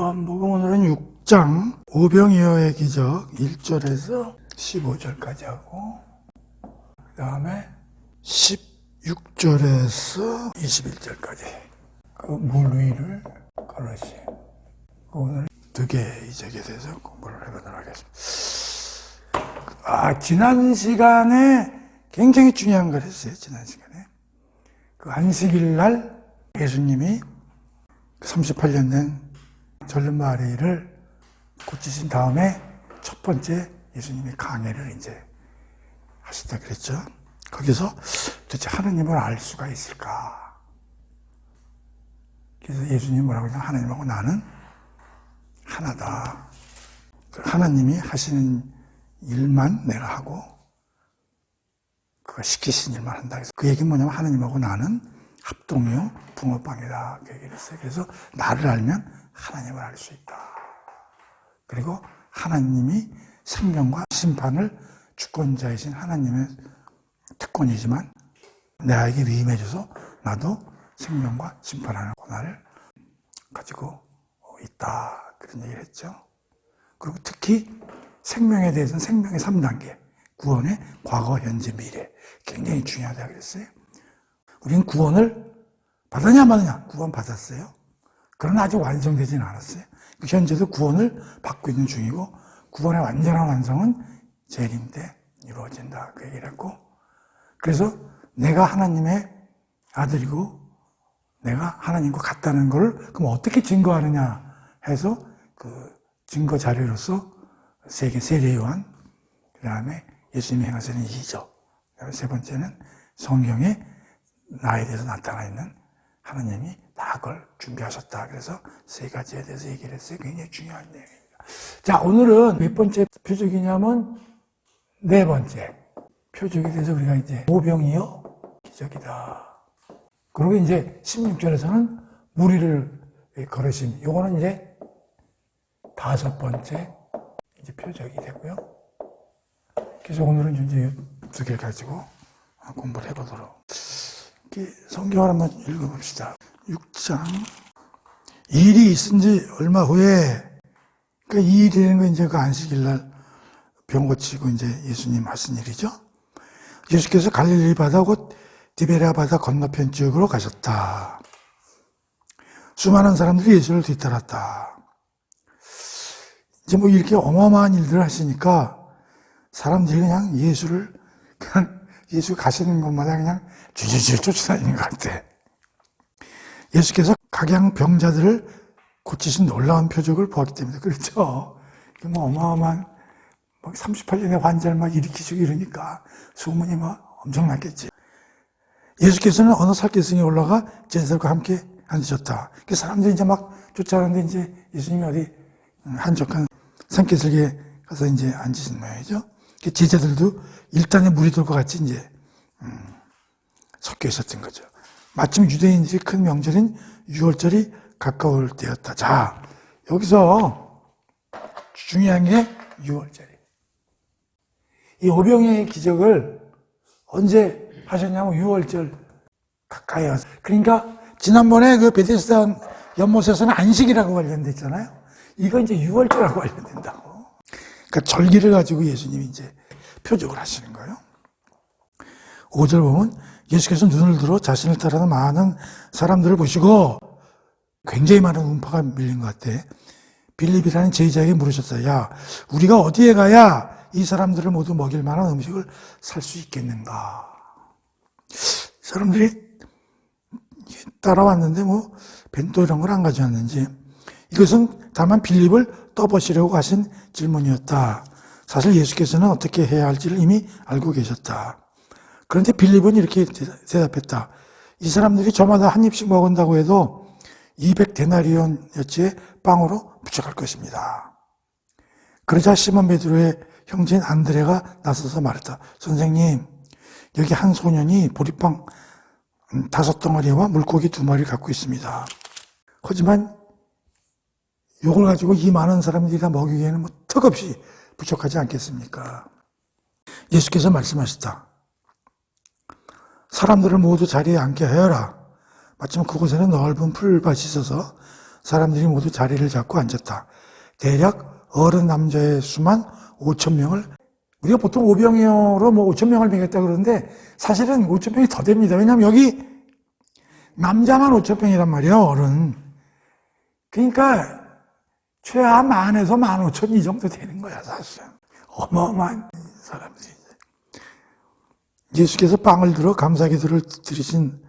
요한복음 오늘은 6장 오병이어의 기적 1절에서 15절까지 하고 그 다음에 16절에서 21절까지 그 물 위를 걸으심. 오늘 두 개의 이적에 대해서 공부를 해보도록 하겠습니다. 지난 시간에 굉장히 중요한 걸 했어요. 지난 시간에 그 안식일 날 예수님이 38년 된 젊은 마리를 고치신 다음에 첫 번째 예수님이 강해를 이제 하시다 그랬죠. 거기서 도대체 하나님을 알 수가 있을까? 그래서 예수님이 뭐라고 하냐면 하나님하고 나는 하나다. 하나님이 하시는 일만 내가 하고 그가 시키신 일만 한다. 그래서 그 얘기는 뭐냐면 하나님하고 나는 합동이요 붕어빵이다. 그 얘기를 했어요. 그래서 나를 알면 하나님을 알 수 있다. 그리고 하나님이 생명과 심판을 주권자이신 하나님의 특권이지만 나에게 위임해줘서 나도 생명과 심판하는 권한을 가지고 있다. 그런 얘기를 했죠. 그리고 특히 생명에 대해서는 생명의 3단계, 구원의 과거, 현재, 미래 굉장히 중요하다고 그랬어요. 우리는 구원을 받았냐 안 받았냐? 구원 받았어요. 그러나 아직 완성되지는 않았어요. 현재도 구원을 받고 있는 중이고 구원의 완전한 완성은 재림 때 이루어진다. 그 얘기를 했고 그래서 내가 하나님의 아들이고 내가 하나님과 같다는 걸 그럼 어떻게 증거하느냐 해서 그 증거 자료로서 세례 요한, 그 다음에 예수님이 행하시는 이적, 그다음에 세 번째는 성경에 나에 대해서 나타나 있는 하나님이 다 그걸 준비하셨다. 그래서 세 가지에 대해서 얘기를 했어요. 굉장히 중요한 내용입니다. 자, 오늘은 몇 번째 표적이냐면 네 번째 표적에 대해서 우리가 이제 오병이어 기적이다. 그리고 이제 16절에서는 무리를 걸으심. 요거는 이제 다섯 번째 이제 표적이 되고요. 그래서 오늘은 이제 두 개를 가지고 공부를 해보도록. 성경을 한번 읽어봅시다. 6장. 일이 있은 지 얼마 후에, 그 이 일이라는 건 이제 그 안식일날 병 고치고 이제 예수님 하신 일이죠. 예수께서 갈릴리 바다 곧 디베랴 바다 건너편 지역으로 가셨다. 수많은 사람들이 예수를 뒤따랐다. 이제 뭐 이렇게 어마어마한 일들을 하시니까 사람들이 그냥 예수를 그냥 예수 가시는 곳마다 그냥 주저주저 쫓아다니는 것 같아. 예수께서 각양 병자들을 고치신 놀라운 표적을 보았기 때문에 그렇죠. 뭐 어마어마한 막 38년의 환자를 막 일으키시고 이러니까 소문이 막 엄청났겠지. 예수께서는 어느 산기슭에 올라가 제자들과 함께 앉으셨다. 그 사람들이 이제 막 쫓아가는데 이제 예수님이 어디 한적한 산기슭에 가서 이제 앉으신 모양이죠. 제자들도 일단의 무리들과 같이 이제 섞여 있었던 거죠. 마침 유대인들이 큰 명절인 6월절이 가까울 때였다. 자, 여기서 중요한 게 6월절이에요. 이 오병이어의 기적을 언제 하셨냐면 6월절 가까이 와서. 그러니까 지난번에 그 베데스다 연못에서는 안식이라고 관련됐잖아요. 이거 이제 6월절하고 관련된다고. 그러니까 절기를 가지고 예수님이 이제 표적을 하시는 거예요. 5절 보면 예수께서 눈을 들어 자신을 따르는 많은 사람들을 보시고 굉장히 많은 음파가 밀린 것 같아. 빌립이라는 제자에게 물으셨어요. 야, 우리가 어디에 가야 이 사람들을 모두 먹일 만한 음식을 살 수 있겠는가? 사람들이 따라왔는데 뭐 벤또 이런 걸 안 가져왔는지. 이것은 다만 빌립을 떠보시려고 하신 질문이었다. 사실 예수께서는 어떻게 해야 할지를 이미 알고 계셨다. 그런데 빌립은 이렇게 대답했다. 이 사람들이 저마다 한 입씩 먹은다고 해도 200데나리온어치의 빵으로 부족할 것입니다. 그러자 시몬 베드로의 형제인 안드레가 나서서 말했다. 선생님, 여기 한 소년이 보리빵 5덩어리와 물고기 2마리를 갖고 있습니다. 하지만 이걸 가지고 이 많은 사람들이 다 먹이기에는 뭐 턱없이 부족하지 않겠습니까? 예수께서 말씀하셨다. 사람들을 모두 자리에 앉게 하여라. 마침 그곳에는 넓은 풀밭이 있어서 사람들이 모두 자리를 잡고 앉았다. 대략 어른 남자의 수만 5천 명을, 우리가 보통 오병이어로 5천 명을 먹였다 그러는데 사실은 5천 명이 더 됩니다. 왜냐하면 여기 남자만 5천 명이란 말이에요, 어른. 그러니까 최하 만에서 15,000 이 정도 되는 거야, 사실은. 어마어마한 사람들이. 예수께서 빵을 들어 감사기도를 드리신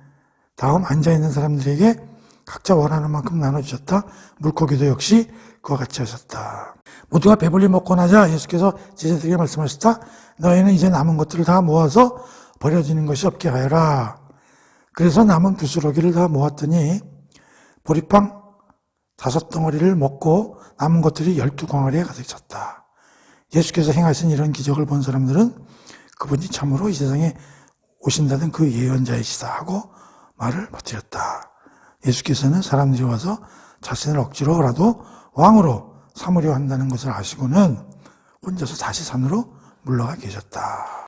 다음 앉아있는 사람들에게 각자 원하는 만큼 나눠주셨다. 물고기도 역시 그와 같이 하셨다. 모두가 배불리 먹고 나자 예수께서 제자들에게 말씀하셨다. 너희는 이제 남은 것들을 다 모아서 버려지는 것이 없게 하여라. 그래서 남은 부스러기를 다 모았더니 보리빵 5덩어리를 먹고 남은 것들이 12광어리에 가득 찼다. 예수께서 행하신 이런 기적을 본 사람들은 그분이 참으로 이 세상에 오신다던 그 예언자이시다 하고 말을 퍼뜨렸다. 예수께서는 사람들이 와서 자신을 억지로라도 왕으로 삼으려 한다는 것을 아시고는 혼자서 다시 산으로 물러가 계셨다.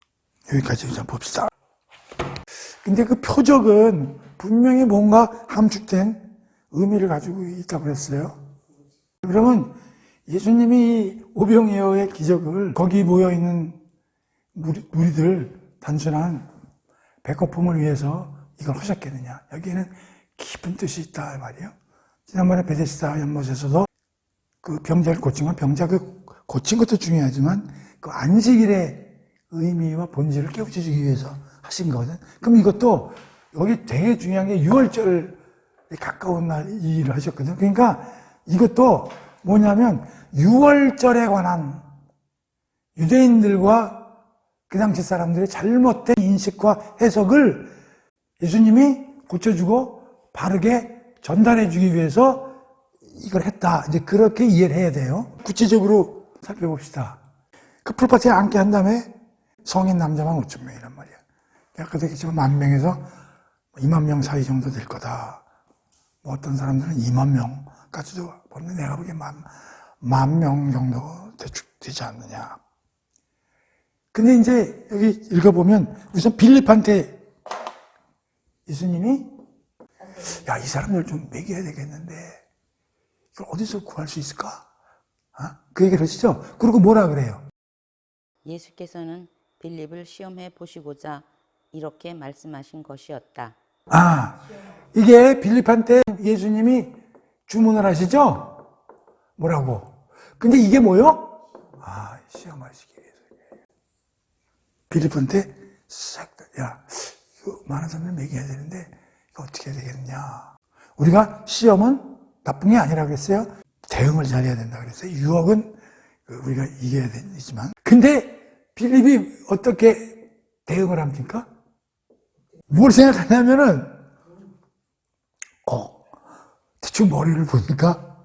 여기까지 좀 봅시다. 근데 그 표적은 분명히 뭔가 함축된 의미를 가지고 있다고 그랬어요. 그러면 예수님이 오병이어의 기적을 거기 모여있는 무리들 단순한 배고픔을 위해서 이걸 하셨겠느냐. 여기에는 깊은 뜻이 있다 말이에요. 지난번에 베데스다 연못에서도 그 병자를 고친 건 병자 그 고친 것도 중요하지만 그 안식일의 의미와 본질을 깨우쳐주기 위해서 하신 거거든. 그럼 이것도 여기 되게 중요한 게 6월절에 가까운 날 이 일을 하셨거든. 그러니까 이것도 뭐냐면 6월절에 관한 유대인들과 그 당시 사람들의 잘못된 인식과 해석을 예수님이 고쳐주고 바르게 전달해주기 위해서 이걸 했다. 이제 그렇게 이해를 해야 돼요. 구체적으로 살펴봅시다. 그 풀밭에 앉게 한 다음에 성인 남자만 5천 명이란 말이야. 아까도 얘기했지만 10,000명에서 20,000명 사이 정도 될 거다. 뭐 어떤 사람들은 20,000명까지도 보는데 내가 보기엔 10,000명 정도 되지 않느냐. 근데 이제 여기 읽어보면 우선 빌립한테 예수님이 야, 이 사람들 좀 먹여야 되겠는데 이걸 어디서 구할 수 있을까? 그 얘기를 하시죠. 그리고 뭐라 그래요? 예수께서는 빌립을 시험해 보시고자 이렇게 말씀하신 것이었다. 이게 빌립한테 예수님이 주문을 하시죠? 뭐라고? 근데 이게 뭐요? 시험하시기 위해서. 빌립한테 싹, 야, 이거 많은 사람들 먹여야 되는데 이거 어떻게 해야 되겠느냐. 우리가 시험은 나쁜 게 아니라 그랬어요. 대응을 잘해야 된다 그랬어요. 유혹은 우리가 이겨야 되지만. 근데 빌립이 어떻게 대응을 합니까? 뭘 생각하냐면은, 대충 머리를 보니까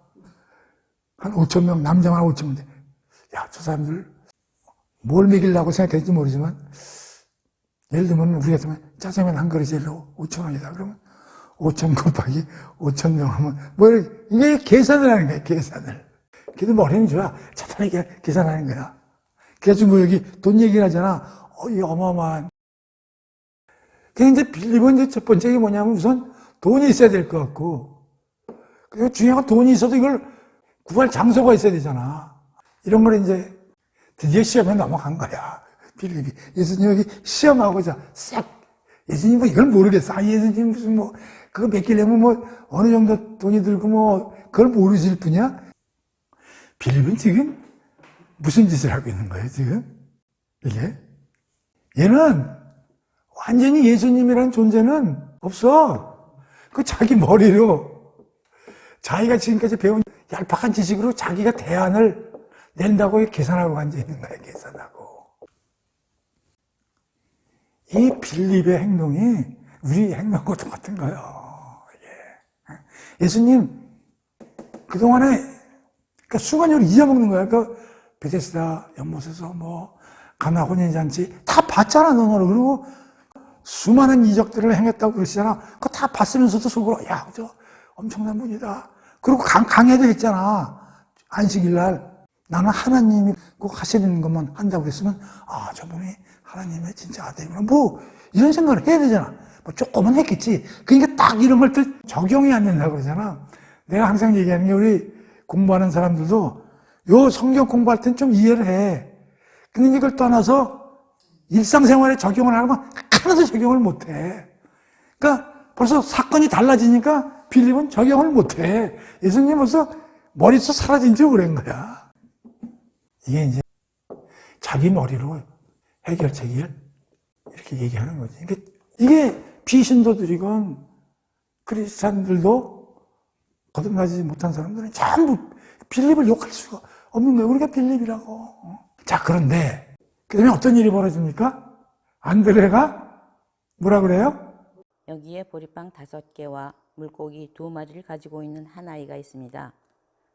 한 5,000명, 남자만 5,000명. 야, 저 사람들 뭘 먹이려고 생각했는지 모르지만, 예를 들면 우리 같으면 짜장면 한 그릇에 5,000원이다. 그러면 5,000 곱하기 5,000명 하면, 이게 계산을 하는 거야, 계산을. 그래도 머리는 좋아. 차분하게 계산하는 거야. 그래가지고 여기 돈 얘기를 하잖아. 이 어마어마한. 그냥 이제 빌립은 이제 첫 번째 게 뭐냐면 우선 돈이 있어야 될 것 같고, 그리고 중요한 건 돈이 있어도 이걸 구할 장소가 있어야 되잖아. 이런 걸 이제 드디어 시험에 넘어간 거야. 빌립이. 예수님 여기 시험하고자 싹. 예수님 뭐 이걸 모르겠어. 예수님 무슨 그거 맡기려면 어느 정도 돈이 들고 그걸 모르실 뿐이야? 빌립은 지금 무슨 짓을 하고 있는 거예요, 지금? 이게? 얘는 완전히 예수님이라는 존재는 없어. 그 자기 머리로 자기가 지금까지 배운 얄팍한 지식으로 자기가 대안을 낸다고 계산하고 앉아있는 거야, 계산하고. 이 빌립의 행동이 우리 행동과 똑같은 거예요. 예수님, 그동안에, 그러니까 수간적으로 잊어먹는 거야. 그 베데스다 연못에서 가나 혼인잔치 다 봤잖아, 너는. 그리고 수많은 이적들을 행했다고 그러시잖아. 그거 다 봤으면서도 속으로, 야, 저 엄청난 분이다. 그리고 강해도 했잖아. 안식일 날. 나는 하나님이 꼭 하시는 것만 한다고 그랬으면, 저분이 하나님의 진짜 아들이구나. 이런 생각을 해야 되잖아. 조금은 했겠지. 그러니까 딱 이런 걸 또 적용이 안 된다고 그러잖아. 내가 항상 얘기하는 게 우리 공부하는 사람들도 요 성경 공부할 땐 좀 이해를 해. 근데 이걸 떠나서 일상생활에 적용을 하면 하나도 적용을 못 해. 그러니까 벌써 사건이 달라지니까 빌립은 적용을 못 해. 예수님 벌써 머릿속 사라진 지 오랜 거야. 이게 이제 자기 머리로 해결책을 이렇게 얘기하는 거지. 이게 비신도들이건 크리스찬들도 거듭나지 못한 사람들은 전부 빌립을 욕할 수가 없는 거예요. 우리가 빌립이라고. 자, 그런데 그 다음에 어떤 일이 벌어집니까? 안드레가 뭐라 그래요? 여기에 보리빵 5개와 물고기 2마리를 가지고 있는 한 아이가 있습니다.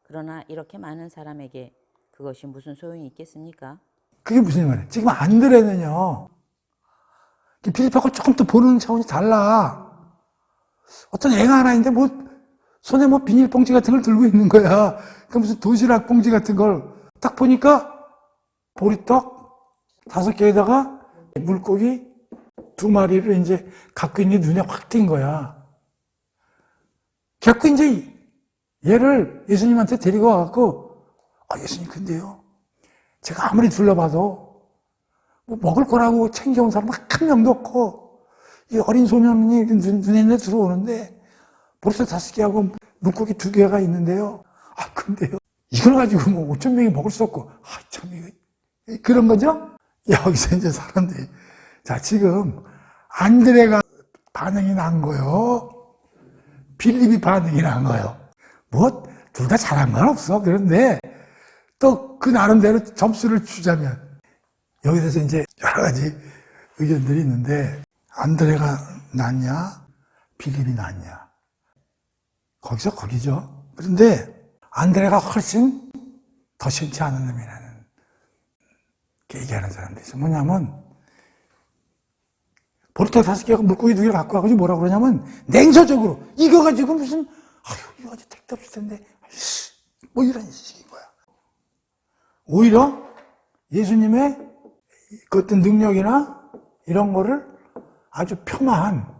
그러나 이렇게 많은 사람에게 그것이 무슨 소용이 있겠습니까? 그게 무슨 말이에요? 지금 안드레는요, 빌립하고 조금 더 보는 차원이 달라. 어떤 애가 하나 있는데 손에 비닐봉지 같은 걸 들고 있는 거야. 그 무슨 도시락 봉지 같은 걸 딱 보니까 보리떡 5개에다가 물고기 2마리를 이제 갖고 있는 게 눈에 확 띈 거야. 그래갖고 이제 얘를 예수님한테 데리고 와갖고, 예수님, 근데요, 제가 아무리 둘러봐도 먹을 거라고 챙겨온 사람 한 명도 없고, 이 어린 소년이 눈에 들어오는데, 벌써 5개하고 물고기 2개가 있는데요. 근데요, 이걸 가지고 5천 명이 먹을 수 없고, 참, 그런 거죠? 여기서 이제 사람들이, 자, 지금, 안드레가 반응이 난 거요. 빌립이 반응이 난 거요. 둘 다 잘한 건 없어. 그런데, 또 그 나름대로 점수를 주자면, 여기 대해서 이제 여러 가지 의견들이 있는데, 안드레가 낫냐? 빌립이 낫냐? 거기서 거기죠. 그런데, 안드레가 훨씬 더 싫지 않은 놈이라는 얘기하는 사람들이 있어요. 뭐냐면 보리떡 5개하고 물고기 2개 갖고 와가지고 뭐라 그러냐면 냉소적으로 이거 가지고 무슨 이거 가지고 택도 없을 텐데 이런 식인 거야. 오히려 예수님의 그 어떤 능력이나 이런 거를 아주 폄하한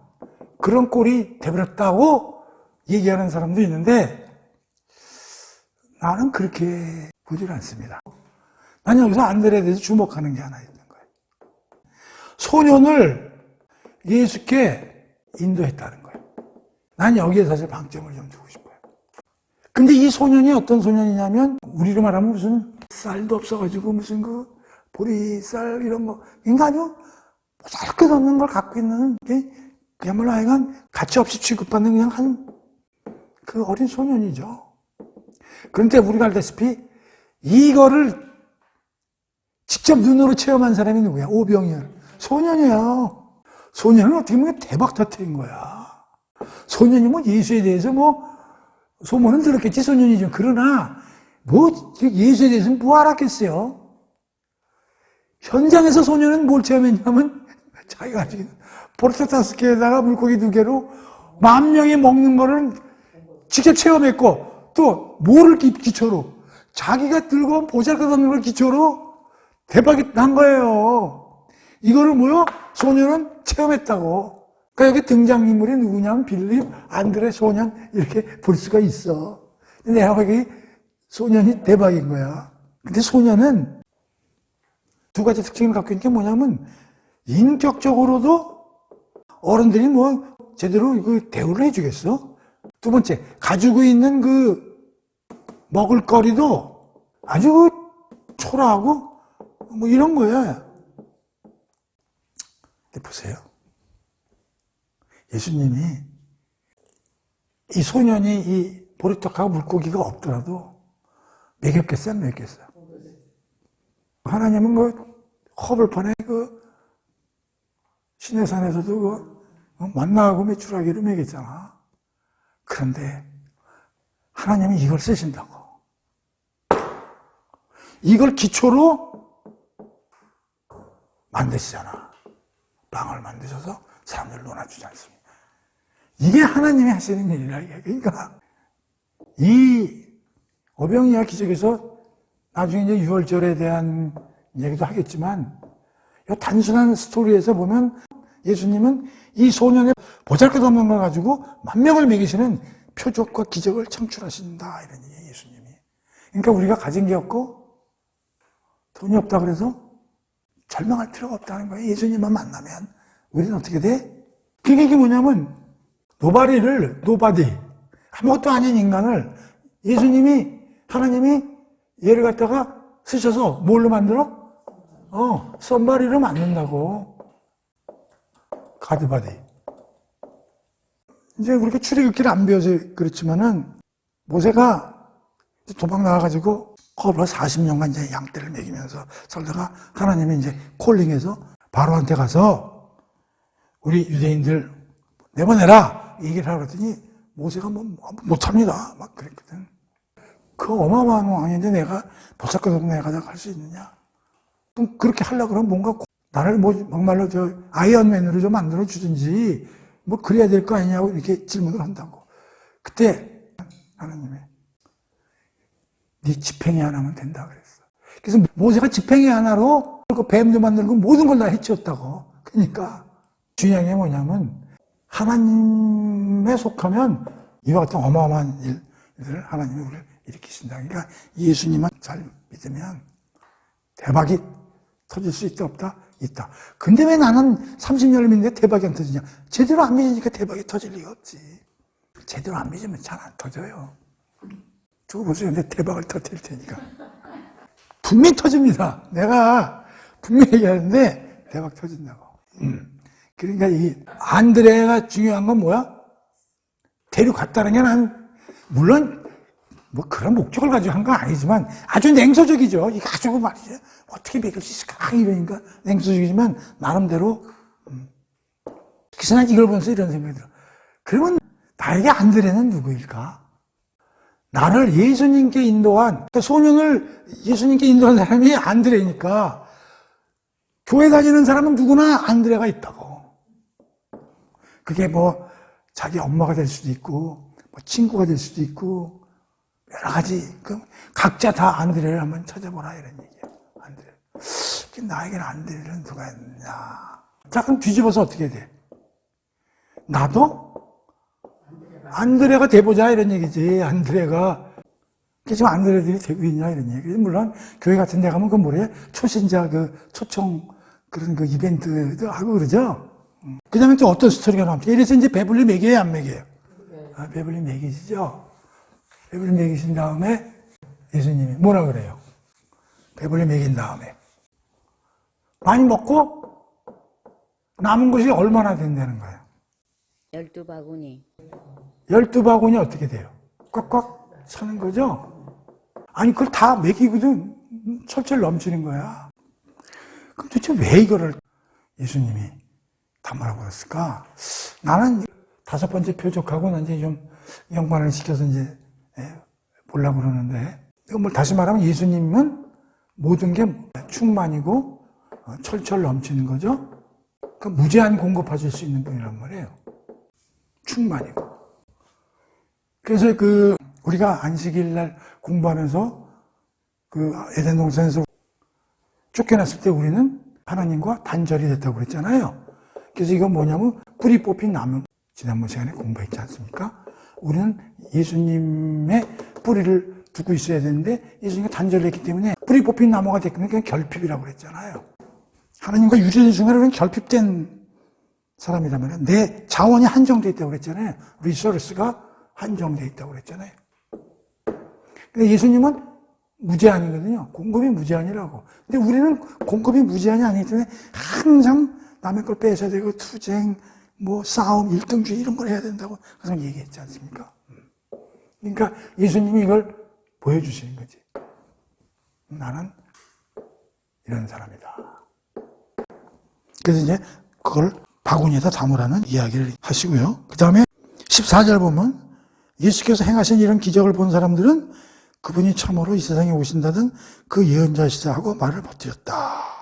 그런 꼴이 돼버렸다고 얘기하는 사람도 있는데 나는 그렇게 보질 않습니다. 나는 여기서 안드레에 대해서 주목하는 게 하나 있는 거예요. 소년을 예수께 인도했다는 거예요. 난 여기에 사실 방점을 좀 두고 싶어요. 근데 이 소년이 어떤 소년이냐면 우리로 말하면 무슨 쌀도 없어가지고 무슨 보리쌀 이런 거 인간이 보잘것 없는 걸 갖고 있는 그야말로 하여간 가치 없이 취급받는 그냥 그 어린 소년이죠. 그런데 우리가 알다시피 이거를 직접 눈으로 체험한 사람이 누구야? 오병이어. 소년이야. 소년은 어떻게 보면 대박 터뜨린 거야. 소년이 예수에 대해서 소문은 들었겠지, 소년이죠. 그러나, 예수에 대해서는 뭐 알았겠어요? 현장에서 소년은 뭘 체험했냐면, 자기가 지금 보리떡 5개에다가 물고기 2개로 10,000명이 먹는 거를 직접 체험했고, 또, 뭐를 기초로? 자기가 들고 온 보잘것없는 걸 기초로 대박이 난 거예요. 이거를 소년은 체험했다고. 그러니까 여기 등장인물이 누구냐면 빌립, 안드레, 소년 이렇게 볼 수가 있어. 내가 보기 소년이 대박인 거야. 근데 소년은 2가지 특징을 갖고 있는 게 뭐냐면 인격적으로도 어른들이 제대로 대우를 해주겠어? 2번째, 가지고 있는 먹을거리도 아주 초라하고 이런 거야. 근데 보세요. 예수님이 이 소년이 이 보리떡하고 물고기가 없더라도 먹였겠어요? 안 먹였겠어요? 하나님은 허벌판에 시내산에서도 만나하고 메추라기를 먹였잖아. 그런데 하나님이 이걸 쓰신다고. 이걸 기초로 만드시잖아. 빵을 만드셔서 사람들을 논아주지 않습니다. 이게 하나님이 하시는 일이라. 그러니까 이 오병이어 기적에서 나중에 이제 유월절에 대한 얘기도 하겠지만 이 단순한 스토리에서 보면 예수님은 이 소년의 보잘것없는 걸 가지고 10,000명을 먹이시는 표적과 기적을 창출하신다 이런 얘기예요, 예수님이. 그러니까 우리가 가진 게 없고 돈이 없다 그래서 절망할 필요가 없다는 거예요. 예수님만 만나면 우리는 어떻게 돼? 그게 뭐냐면 노바디 아무것도 아닌 인간을 예수님이 하나님이 얘를 갖다가 쓰셔서 뭘로 만들어? 썸바리로 만든다고. 가드바디. 이제 우리가 출애굽기를 안 배워서 그렇지만은 모세가 도망 나와가지고 거기서 40년간 이제 양떼를 먹이면서 살다가 하나님이 이제 콜링해서 바로한테 가서 우리 유대인들 내보내라 얘기를 하라고 했더니 모세가 못합니다 막 그랬거든. 그 어마어마한 왕인데 내가 보살것없는 내가 할 수 있느냐? 그럼 그렇게 하려고 그러면 뭔가 나를 막말로 아이언맨으로 좀 만들어 주든지 그래야 될 거 아니냐고 이렇게 질문을 한다고. 그때 하나님이 네 지팡이 하나면 된다 그랬어. 그래서 모세가 지팡이 하나로 그 뱀도 만들고 모든 걸 다 해치웠다고. 그러니까 중요한 게 뭐냐면 하나님에 속하면 이와 같은 어마어마한 일들을 하나님이 우리를 일으키신다. 그러니까 예수님만 잘 믿으면 대박이 터질 수 있다 없다? 있다. 근데 왜 나는 30년을 믿는데 대박이 안 터지냐? 제대로 안 믿으니까 대박이 터질 리가 없지. 제대로 안 믿으면 잘 안 터져요. 저거 보세요. 내 대박을 터뜨릴 테니까. 분명히 터집니다. 내가 분명히 얘기하는데 대박 터진다고. 그러니까 이 안드레가 중요한 건 뭐야? 데려갔다는 게 난 물론 그런 목적을 가지고 한 건 아니지만 아주 냉소적이죠. 이거 가지고 말이죠. 어떻게 먹일 수 있을까? 이러니까 냉소적이지만 나름대로 그래서 난 이걸 보면서 이런 생각이 들어. 그러면 나에게 안드레는 누구일까? 나를 예수님께 인도한 소년을 예수님께 인도한 사람이 안드레니까 교회 다니는 사람은 누구나 안드레가 있다고. 그게 자기 엄마가 될 수도 있고 친구가 될 수도 있고 여러 가지 각자 다 안드레를 한번 찾아보라 이런 얘기야. 안드레. 나에게는 안드레는 누가 있느냐. 자 그럼 뒤집어서 어떻게 돼? 나도 안드레가 돼보자 이런 얘기지. 안드레가 지금 안드레들이 되고 있냐 이런 얘기. 물론 교회 같은 데 가면 뭐래? 초신자 초청 그런 이벤트도 하고 그러죠. 그 다음에 또 어떤 스토리가 나옵니까? 이래서 이제 배불리 먹여요, 안 먹여요? 배불리 먹이시죠? 배불리 먹이신 다음에 예수님이 뭐라 그래요? 배불리 먹인 다음에 많이 먹고 남은 것이 얼마나 된다는 거예요? 12바구니. 12바구니 어떻게 돼요? 꽉꽉 차는 거죠? 아니 그걸 다 먹이고도 철철 넘치는 거야. 그럼 도대체 왜 이거를 예수님이 담으라고 그랬을까? 나는 5번째 표적하고 난 이제 좀 연관을 시켜서 이제 보려고 그러는데, 이거 다시 말하면 예수님은 모든 게 충만이고 철철 넘치는 거죠. 그러니까 무제한 공급하실 수 있는 분이란 말이에요. 충만이고. 그래서 우리가 안식일 날 공부하면서 에덴 동산에서 쫓겨났을 때 우리는 하나님과 단절이 됐다고 그랬잖아요. 그래서 이건 뭐냐면 뿌리 뽑힌 나무, 지난번 시간에 공부했지 않습니까? 우리는 예수님의 뿌리를 두고 있어야 되는데 예수님과 단절했기 때문에 뿌리 뽑힌 나무가 됐기 때문에 결핍이라고 그랬잖아요. 하나님과 유대인 순간에 우리는 결핍된 사람이란 말이에요. 내 자원이 한정되어 있다고 그랬잖아요. 리소스가 한정되어 있다고 그랬잖아요. 근데 예수님은 무제한이거든요. 공급이 무제한이라고. 근데 우리는 공급이 무제한이 아니기 때문에 항상 남의 걸 뺏어야 되고 투쟁, 싸움, 일등주의 이런 걸 해야 된다고 항상 얘기했지 않습니까? 그러니까 예수님이 이걸 보여주시는 거지. 나는 이런 사람이다. 그래서 이제 그걸 바구니에다 담으라는 이야기를 하시고요. 그 다음에 14절 보면 예수께서 행하신 이런 기적을 본 사람들은 그분이 참으로 이 세상에 오신다던 그 예언자시다 하고 말을 퍼뜨렸다.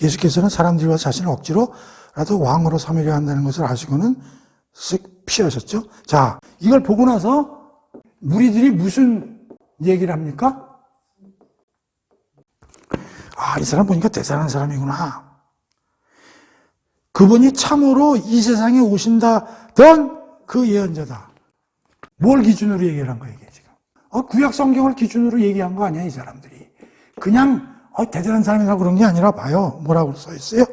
예수께서는 사람들과 자신을 억지로라도 왕으로 삼으려 한다는 것을 아시고는 쓱 피하셨죠. 자, 이걸 보고 나서 무리들이 무슨 얘기를 합니까? 이 사람 보니까 대단한 사람이구나. 그분이 참으로 이 세상에 오신다던 그 예언자다. 뭘 기준으로 얘기를 한 거야, 이게 지금? 구약 성경을 기준으로 얘기한 거 아니야, 이 사람들이. 그냥, 대단한 사람이라고 그런 게 아니라 봐요. 뭐라고 써 있어요?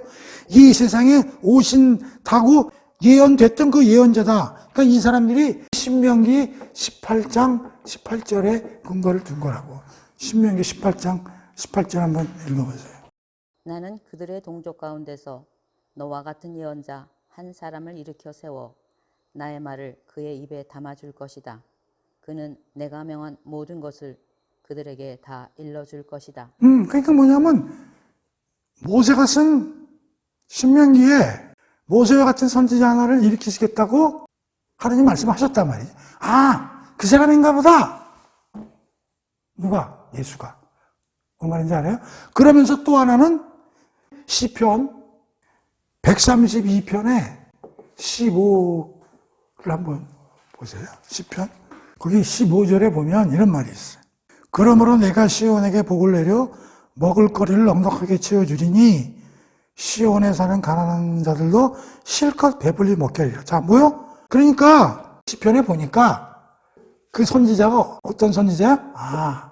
이 세상에 오신다고 예언됐던 그 예언자다. 그러니까 이 사람들이 신명기 18장 18절에 근거를 둔 거라고. 신명기 18장 18절 한번 읽어보세요. 나는 그들의 동족 가운데서 너와 같은 예언자 한 사람을 일으켜 세워 나의 말을 그의 입에 담아줄 것이다. 그는 내가 명한 모든 것을 그들에게 다 일러줄 것이다. 그러니까 뭐냐면 모세가 쓴 신명기에 모세와 같은 선지자 하나를 일으키시겠다고 하나님 말씀하셨단 말이죠. 그 사람인가 보다. 누가? 예수가. 뭔 말인지 알아요? 그러면서 또 하나는 시편 132편에 15를 한번 보세요. 시편. 거기 15절에 보면 이런 말이 있어요. 그러므로 내가 시온에게 복을 내려 먹을 거리를 넉넉하게 채워주리니 시온에 사는 가난한 자들도 실컷 배불리 먹게 하리라. 자, 뭐요? 그러니까 시편에 보니까 그 선지자가 어떤 선지자야?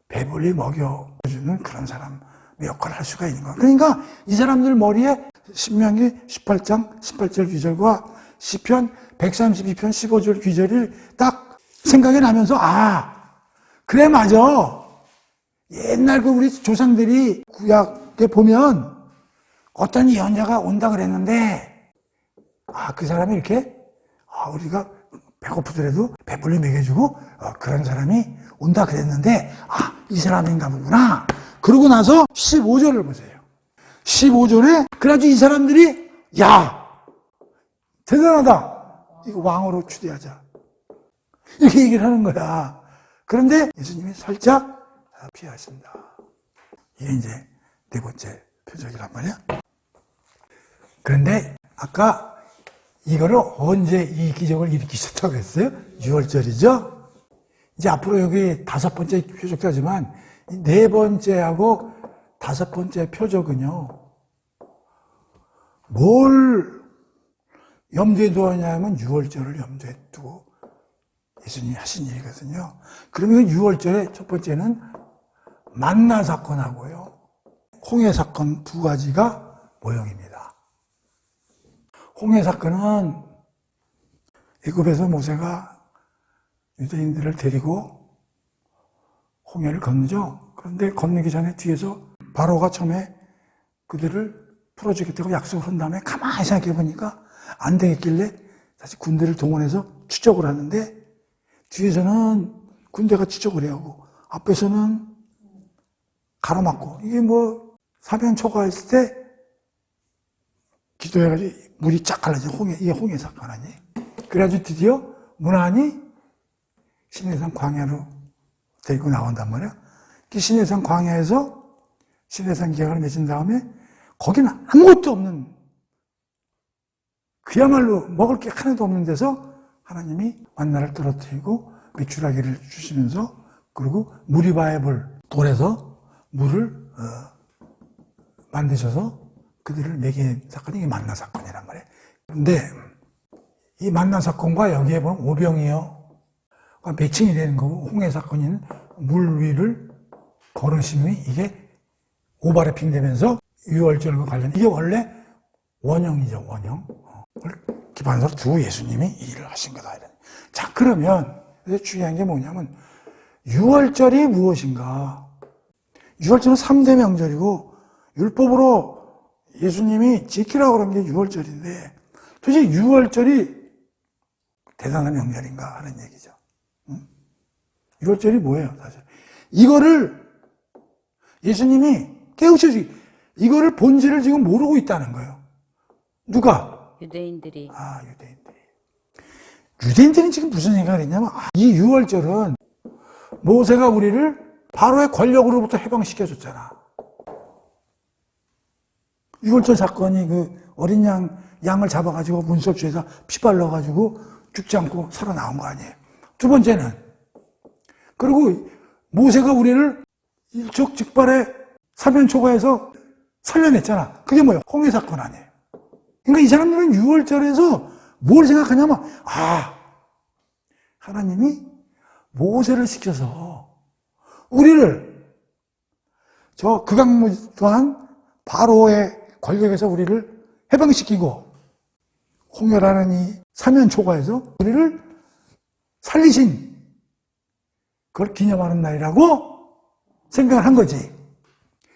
배불리 먹여주는 그런 사람 역할을 할 수가 있는 거야. 그러니까 이 사람들 머리에 신명기 18장 18절 귀절과 시편 132편 15절 귀절이 딱 생각이 나면서 그래 맞아. 옛날 그 우리 조상들이 구약에 보면 어떤 예언자가 온다 그랬는데 그 사람이 이렇게 우리가 배고프더라도 배불리 먹여주고 그런 사람이 온다 그랬는데 이 사람인가 보구나. 그러고 나서 15절을 보세요. 15절에 그래가지고 이 사람들이 대단하다. 이거 왕으로 추대하자. 이렇게 얘기를 하는 거야. 그런데 예수님이 살짝 피하십니다. 이게 이제 네 번째 표적이란 말이야. 그런데 아까 이거를 언제 이 기적을 일으키셨다고 했어요? 6월절이죠? 이제 앞으로 여기 다섯 번째 표적도 하지만 네 번째하고 다섯 번째 표적은요. 뭘 염두에 두었냐면 6월절을 염두에 두고 예수님이 하신 일이거든요. 그러면 6월절에 첫 번째는 만나 사건하고요. 홍해 사건 두 가지가 모형입니다. 홍해 사건은 애굽에서 모세가 유대인들을 데리고 홍해를 건너죠. 그런데 건너기 전에 뒤에서 바로가 처음에 그들을 풀어주겠다고 약속을 한 다음에 가만히 생각해 보니까 안 되겠길래 다시 군대를 동원해서 추적을 하는데 뒤에서는 군대가 추적을 해야 하고 앞에서는 가로막고 이게 뭐 사면 초과했을 때 기도해가지고 물이 쫙 갈라져. 이게 홍해 사건 아니에요? 그래가지고 드디어 문안이 시내산 광야로 데리고 나온단 말이야. 그 시내산 광야에서 시내산 계약을 맺은 다음에 거기는 아무것도 없는 그야말로 먹을 게 하나도 없는 데서 하나님이 만나를 떨어뜨리고 메추라기를 주시면서 그리고 무리바의 돌에서 물을 만드셔서 그들을 먹인 사건이 이게 만나 사건이란 말이에요. 그런데 이 만나 사건과 여기에 보면 오병이어 매칭이 되는 거고 홍해 사건인 물 위를 걸으심이 이게 오바래핑 되면서 유월절과 관련 이게 원래 원형이죠. 원형. 그걸 기반으로 두고 예수님이 이 일을 하신 거다. 자, 그러면 중요한 게 뭐냐면 유월절이 무엇인가? 유월절은 3대 명절이고 율법으로 예수님이 지키라고 그런 게 유월절인데 도대체 유월절이 대단한 명절인가 하는 얘기죠. 유월절이 뭐예요, 사실? 이거를 예수님이 깨우쳐주기, 이거를 본질을 지금 모르고 있다는 거예요. 누가? 유대인들이. 유대인들은 지금 무슨 생각을 했냐면 이 유월절은 모세가 우리를 바로의 권력으로부터 해방시켜줬잖아. 유월절 사건이 그 어린 양을 잡아가지고 문석주에서 피 발라가지고 죽지 않고 살아나온 거 아니에요. 두 번째는 그리고 모세가 우리를 일촉즉발의 사면 초과해서 살려냈잖아. 그게 뭐예요? 홍해 사건 아니에요. 그러니까 이 사람들은 유월절에서 뭘 생각하냐면 하나님이 모세를 시켜서 우리를 저 극악무도한 바로의 권력에서 우리를 해방시키고 홍해라는 이 사면초가에서 우리를 살리신 그걸 기념하는 날이라고 생각을 한 거지.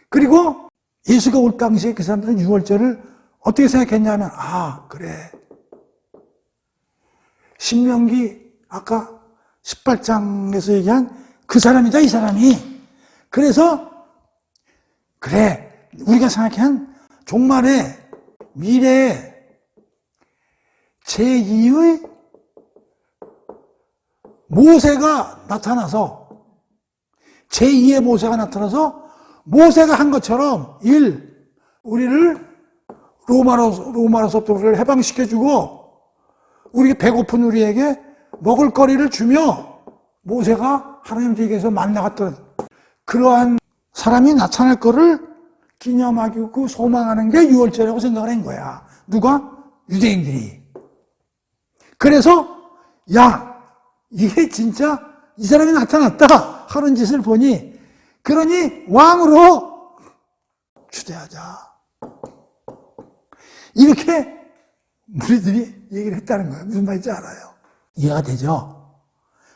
그리고 예수가 올 당시에 그 사람들은 유월절을 어떻게 생각했냐면, 아, 그래. 신명기 아까 18장에서 얘기한 그 사람이다, 이 사람이. 그래서, 그래. 우리가 생각한 종말에 미래에 제2의 모세가 나타나서 제2의 모세가 나타나서 모세가 한 것처럼 우리를 로마로서부터 우리를 해방시켜주고 우리 배고픈 우리에게 먹을 거리를 주며 모세가 하나님께서 만나갔던 그러한 사람이 나타날 거를 기념하고 소망하는 게 유월절이라고 생각을 한 거야. 누가? 유대인들이. 그래서 야, 이게 진짜 이 사람이 나타났다 하는 짓을 보니 그러니 왕으로 추대하자. 이렇게 무리들이 얘기를 했다는 거예요. 무슨 말인지 알아요? 이해가 되죠?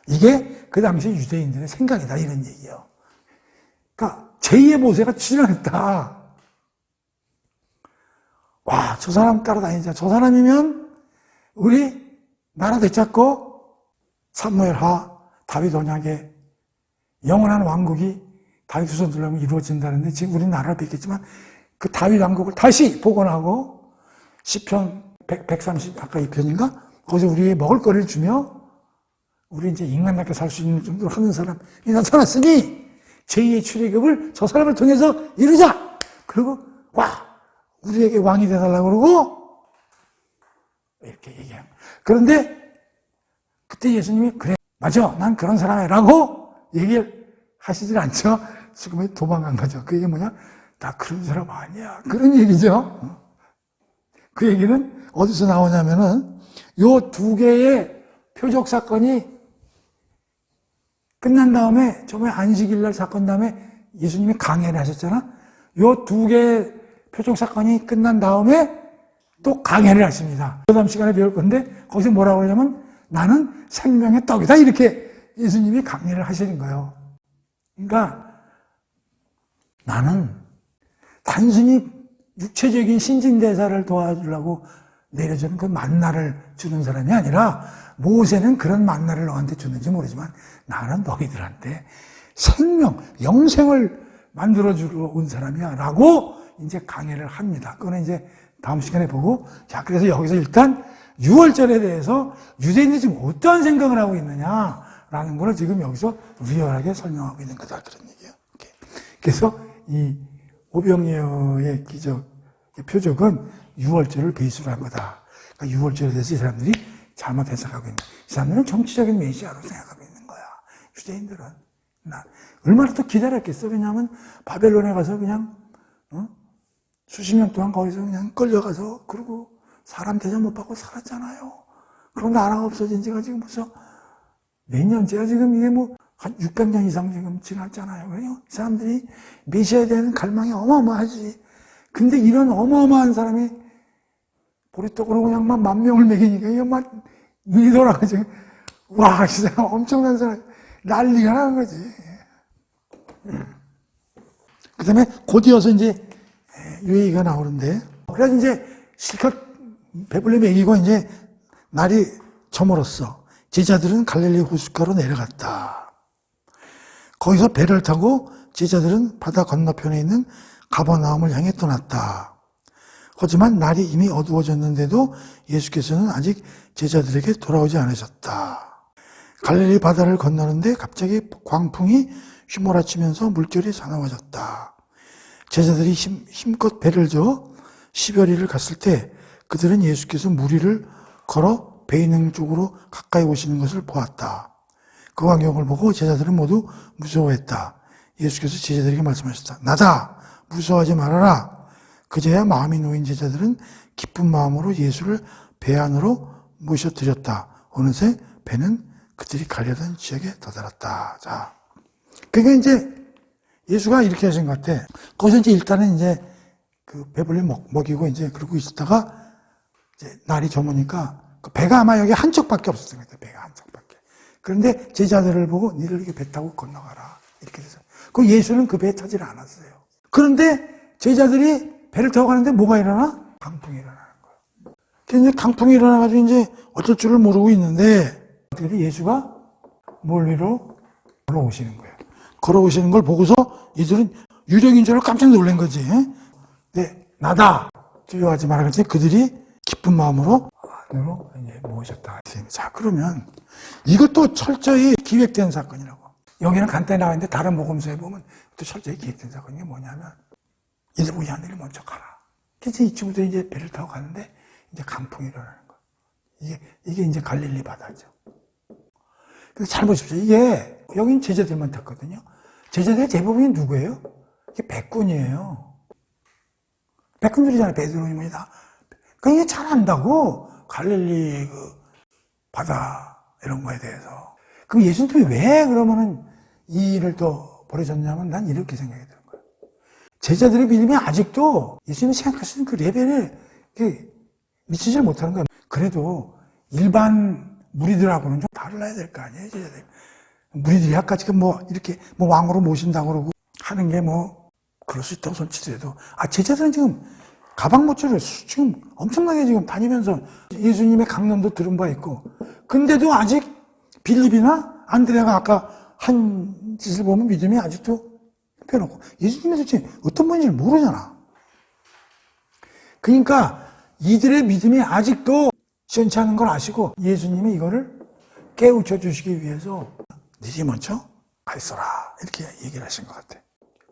이게 그 당시 유대인들의 생각이다 이런 얘기예요. 그러니까 제2의 모세가 출현했다. 와, 저 사람 따라다니자. 저 사람이면 우리 나라 되찾고 사무엘하 다윗 언약에 영원한 왕국이 다윗 후손들로 하면 이루어진다는데 지금 우리 나라를 뵙겠지만 그 다윗 왕국을 다시 복원하고 시편 130 아까 2편인가? 거기서 우리에게 먹을 거리를 주며 우리 이제 인간답게 살 수 있는 정도로 하는 사람이 나타났으니 제2의 출애굽을 저 사람을 통해서 이루자. 그리고 와, 우리에게 왕이 되달라고 그러고 이렇게 얘기해요. 그런데 그때 예수님이 그래, 맞아, 난 그런 사람이라고 얘기를 하시질 않죠. 지금에 도망간 거죠. 그 얘기 뭐냐? 나 그런 사람 아니야. 그런 얘기죠. 그 얘기는 어디서 나오냐면은 요 두 개의 표적 사건이 끝난 다음에 저번에 안식일날 사건 다음에 예수님이 강해를 하셨잖아. 요 두 개의 표적 사건이 끝난 다음에 또 강해를 하십니다. 그 다음 시간에 배울 건데 거기서 뭐라고 그러냐면 나는 생명의 떡이다 이렇게 예수님이 강해를 하시는 거예요. 그러니까 나는 단순히 육체적인 신진대사를 도와주려고 내려주는 그 만나를 주는 사람이 아니라 모세는 그런 만나를 너한테 줬는지 모르지만 나는 너희들한테 생명, 영생을 만들어주러 온 사람이야 라고 이제 강해를 합니다. 그거는 이제 다음 시간에 보고 자, 그래서 여기서 일단 유월절에 대해서 유대인들이 지금 어떠한 생각을 하고 있느냐라는 걸 지금 여기서 리얼하게 설명하고 있는 거다 그런 얘기예요. 그래서 이 오병이어의 기적, 표적은 유월절을 베이스로 한 거다. 그러니까 유월절에 대해서 이 사람들이 잘못 해석하고 있는 거야. 이 사람들은 정치적인 메시아로 생각하고 있는 거야. 유대인들은. 얼마나 더 기다렸겠어. 왜냐하면 바벨론에 가서 그냥 수십 년 동안 거기서 그냥 끌려가서 그리고 사람 대접 못 받고 살았잖아요. 그럼 나라가 없어진 지가 지금 벌써 몇 년째야 지금 이게 뭐 한 600년 이상 지금 지났잖아요. 이 사람들이 메시아에 대한 갈망이 어마어마하지. 근데 이런 어마어마한 사람이 보리떡으로 그냥 막 10,000명을 먹이니까 이거 막 눈이 돌아가지고 와, 진짜 엄청난 사람 난리가 나는 거지. 그 다음에 곧 이어서 이제 이 얘기가 나오는데 그래서 이제 실컷 배불리 먹이고 이제 날이 저물었어. 제자들은 갈릴리 호숫가로 내려갔다. 거기서 배를 타고 제자들은 바다 건너편에 있는 가버나움을 향해 떠났다. 하지만 날이 이미 어두워졌는데도 예수께서는 아직 제자들에게 돌아오지 않으셨다. 갈릴리 바다를 건너는데 갑자기 광풍이 휘몰아치면서 물결이 사나워졌다. 제자들이 힘껏 배를 저어 시베리아를 갔을 때 그들은 예수께서 물 위를 걸어 배 있는 쪽으로 가까이 오시는 것을 보았다. 그 광경을 보고 제자들은 모두 무서워했다. 예수께서 제자들에게 말씀하셨다. 나다! 무서워하지 말아라. 그제야 마음이 놓인 제자들은 기쁜 마음으로 예수를 배 안으로 모셔드렸다. 어느새 배는 그들이 가려던 지역에 도달했다. 자, 그러니까 이제 예수가 이렇게 하신 것 같아. 거기서 이제 일단은 이제 그 배불리 먹이고 이제 그러고 있다가 이제 날이 저무니까 그 배가 아마 여기 한 척밖에 없었던 것 같아요. 배가 한 척밖에. 그런데 제자들을 보고 니들 이렇게 배 타고 건너가라. 이렇게 돼서. 그 예수는 그 배에 타질 않았어요. 그런데 제자들이 배를 타고 가는데 뭐가 일어나? 강풍이 일어나는 거예요. 근데 강풍이 일어나가지고 이제 어쩔 줄을 모르고 있는데 그때 예수가 멀리로 걸어오시는 거예요. 걸어오시는 걸 보고서 이들은 유령인 줄 알고 깜짝 놀란 거지. 네, 나다. 두려워하지 말아. 그랬더니 그들이 기쁜 마음으로 안으로 이제 모으셨다. 자, 그러면 이것도 철저히 기획된 사건이라고. 여기는 간단히 나와 있는데 다른 복음서에 보면 또 철저히 기획된 사건이 뭐냐면 이들 우리 하늘을 먼저 가라. 그래서 이 친구들이 이제 배를 타고 가는데 이제 강풍이 일어나는 거예요. 이게 이제 갈릴리 바다죠. 그래서 잘 보십시오. 이게 여긴 제자들만 탔거든요. 제자들의 대부분이 누구예요? 이게 백군이에요. 백군들이잖아요. 베드로니 뭐니 다. 그러니까 이게 잘 안다고 갈릴리 그 바다 이런 거에 대해서. 그럼 예수님이 왜 그러면은 이 일을 또 벌여졌냐면 난 이렇게 생각이 드는 거예요. 제자들의 믿음이 아직도 예수님이 생각하시는 그 레벨에 미치질 못하는 거예요. 그래도 일반 무리들하고는 좀 달라야 될 거 아니에요, 제자들. 무리들이 아까 지금 뭐 이렇게 뭐 왕으로 모신다고 그러고 하는 게 뭐 그럴 수 있다고 손치더라도 제자들은 지금 가방 모처를 지금 엄청나게 지금 다니면서 예수님의 강론도 들은 바 있고 근데도 아직 빌립이나 안드레가 아까 한 짓을 보면 믿음이 아직도 펴놓고 예수님이 도대체 어떤 분인지 모르잖아. 그러니까 이들의 믿음이 아직도 시원치 않은 걸 아시고 예수님이 이거를 깨우쳐 주시기 위해서 니지 먼저 가 있어라 이렇게 얘기를 하신 것 같아.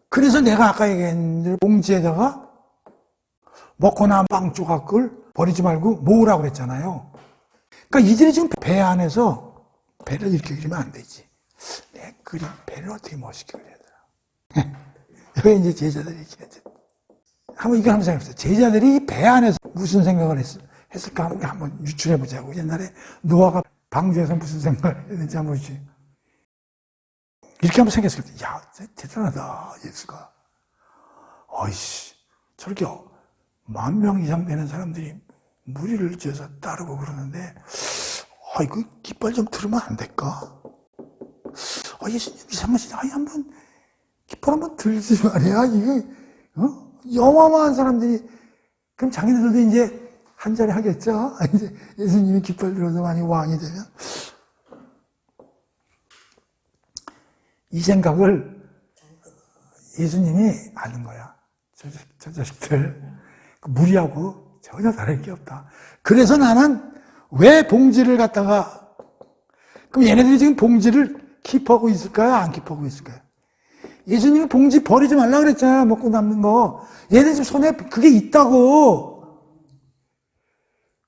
그래서 내가 아까 얘기한 대로 봉지에다가 먹고 남은 빵 조각을 버리지 말고 모으라고 그랬잖아요. 그러니까 이들이 지금 배 안에서 배를 이렇게 그리면 안 되지. 내 그림 배를 어떻게 멋있게 그려야 되나. 여기 이제 제자들이 이렇게 했지. 한번 이거 한번 생각해보세요. 제자들이 배 안에서 무슨 생각을 했을까 한번 유출해보자고. 옛날에 노아가 방주에서 무슨 생각을 했는지 한번 보지. 이렇게 한번 생각했을 때, 야, 대단하다, 예수가. 어이씨, 저렇게 10,000명 이상 되는 사람들이 무리를 지어서 따르고 그러는데, 이거 깃발 좀 들으면 안 될까? 예수님 이상하시다. 한번, 깃발 한번 들지 말이야. 이거, 어마어마한 사람들이, 그럼 자기네들도 이제 한 자리 하겠죠? 이제 예수님이 깃발 들어서 많이 왕이 되면. 이 생각을 예수님이 아는 거야. 저 자식들. 무리하고 전혀 다를 게 없다. 그래서 나는 왜 봉지를 갖다가, 그럼 얘네들이 지금 봉지를 킵하고 있을까요? 안 킵하고 있을까요? 예수님이 봉지 버리지 말라 그랬잖아. 먹고 남는 거. 얘네 지금 손에 그게 있다고.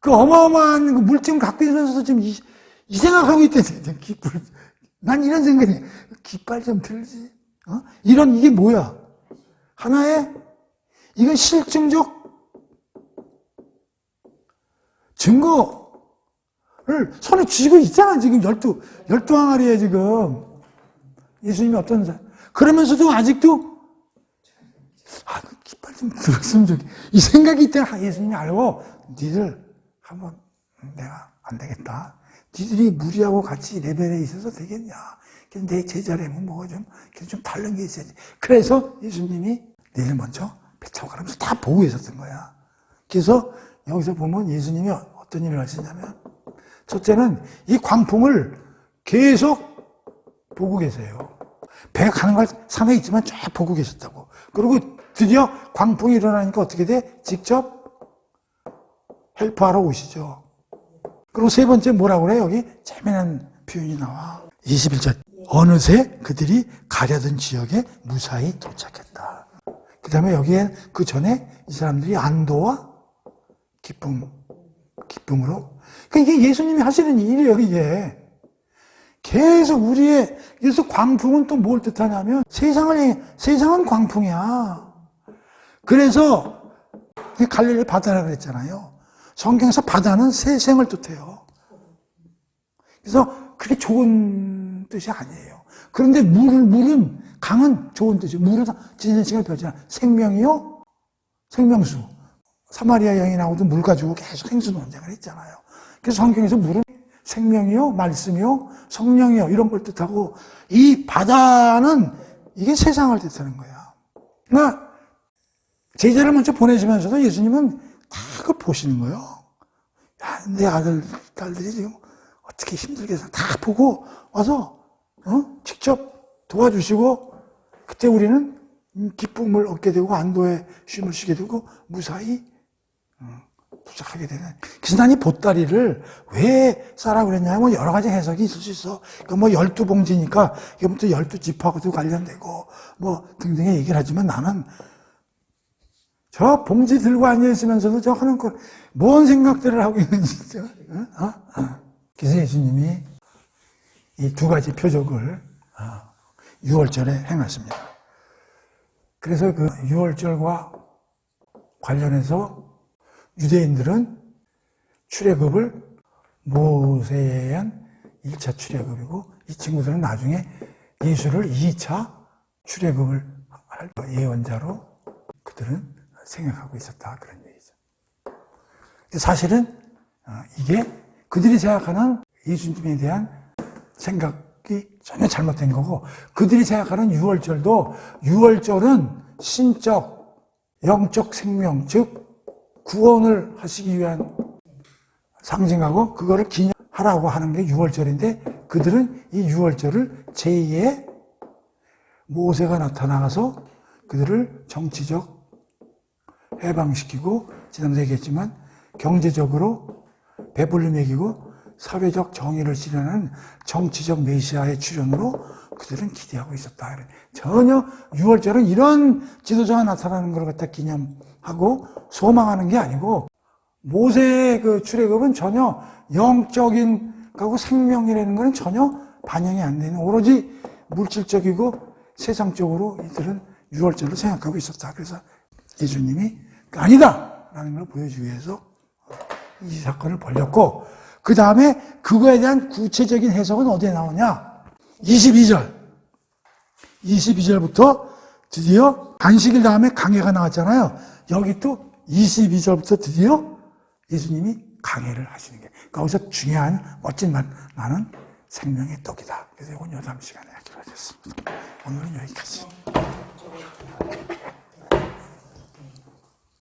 그 어마어마한 물증 갖고 있으면서도 지금 이 생각하고 있다니. 깃발. 난 이런 생각이, 깃발 좀 들지. 이런, 이게 뭐야? 하나의, 이건 실증적 증거를 손에 쥐고 있잖아, 지금 12항아리에 지금. 예수님이 어떤 사람. 그러면서도 아직도, 그 깃발 좀 들었으면 좋겠다. 이 생각이 있다가 예수님이 알고, 니들 한번 내가 안 되겠다. 니들이 무리하고 같이 레벨에 있어서 되겠냐. 내 제자라면 뭐가 좀 다른 게 있어야지. 그래서 예수님이 니들 먼저 배 타고 가면서 다 보고 있었던 거야. 그래서 여기서 보면 예수님이 어떤 일을 하시냐면, 첫째는 이 광풍을 계속 보고 계세요. 배가 가는 걸 산에 있지만 쫙 보고 계셨다고. 그리고 드디어 광풍이 일어나니까 어떻게 돼? 직접 헬프하러 오시죠. 그리고 세 번째 뭐라고 그래? 여기 재미난 표현이 나와. 21절. 어느새 그들이 가려던 지역에 무사히 도착했다. 그 다음에 여기에 그 전에 이 사람들이 안도와 기쁨으로. 그러니까 이게 예수님이 하시는 일이에요, 이게. 계속 그래서 광풍은 또 뭘 뜻하냐면 세상은 광풍이야. 그래서 갈릴리 바다라 그랬잖아요. 성경에서 바다는 세상을 뜻해요. 그래서 그게 좋은 뜻이 아니에요. 그런데 물은, 강은 좋은 뜻이에요. 물은 지진시간을 표현하잖아. 생명이요? 생명수. 사마리아 여인이 나오던 물 가지고 계속 행수 논쟁을 했잖아요. 그래서 성경에서 물은 생명이요, 말씀이요, 성령이요, 이런 걸 뜻하고, 이 바다는 이게 세상을 뜻하는 거야. 그러니까, 제자를 먼저 보내시면서도 예수님은 다 그걸 보시는 거예요. 야, 내 아들, 딸들이 지금 어떻게 힘들게 다 보고 와서, 직접 도와주시고, 그때 우리는 기쁨을 얻게 되고, 안도의 쉼을 쉬게 되고, 무사히, 도착하게 되는. 그래서 난 이 보따리를 왜 싸라고 그랬냐면 여러 가지 해석이 있을 수 있어. 그러니까 뭐 12봉지니까 이거부터 12지파하고도 관련되고 뭐 등등의 얘기를 하지만 나는 저 봉지 들고 앉아있으면서도 저 하는 걸 뭔 생각들을 하고 있는지. 그래서 예수님이 이 두 가지 표적을 6월절에 행하십니다. 그래서 그 6월절과 관련해서 유대인들은 출애굽을 모세에 의한 1차 출애굽이고 이 친구들은 나중에 예수를 2차 출애굽을 할 예언자로 그들은 생각하고 있었다. 그런 얘기죠. 사실은 이게 그들이 생각하는 예수님에 대한 생각이 전혀 잘못된 거고 그들이 생각하는 6월절도 6월절은 신적, 영적 생명, 즉 구원을 하시기 위한 상징하고 그거를 기념하라고 하는 게 6월절인데 그들은 이 6월절을 제2의 모세가 나타나서 그들을 정치적 해방시키고 지난번에 얘기했지만 경제적으로 배불리 먹이고 사회적 정의를 실현하는 정치적 메시아의 출현으로 그들은 기대하고 있었다. 전혀 6월절은 이런 지도자가 나타나는 걸 갖다 기념하고 소망하는 게 아니고 모세의 그 출애굽은 전혀 영적인 거고 생명이라는 것은 전혀 반영이 안 되는 오로지 물질적이고 세상적으로 이들은 6월절을 생각하고 있었다. 그래서 예수님이 아니다! 라는 걸 보여주기 위해서 이 사건을 벌였고 그 다음에 그거에 대한 구체적인 해석은 어디에 나오냐? 22절부터 드디어 안식일 다음에 강해가 나왔잖아요. 여기 또 22절부터 드디어 예수님이 강해를 하시는 게 거기서 중요한 멋진 말 나는 생명의 떡이다. 그래서 이건 13시간에 하기로 하셨습니다. 오늘은 여기까지.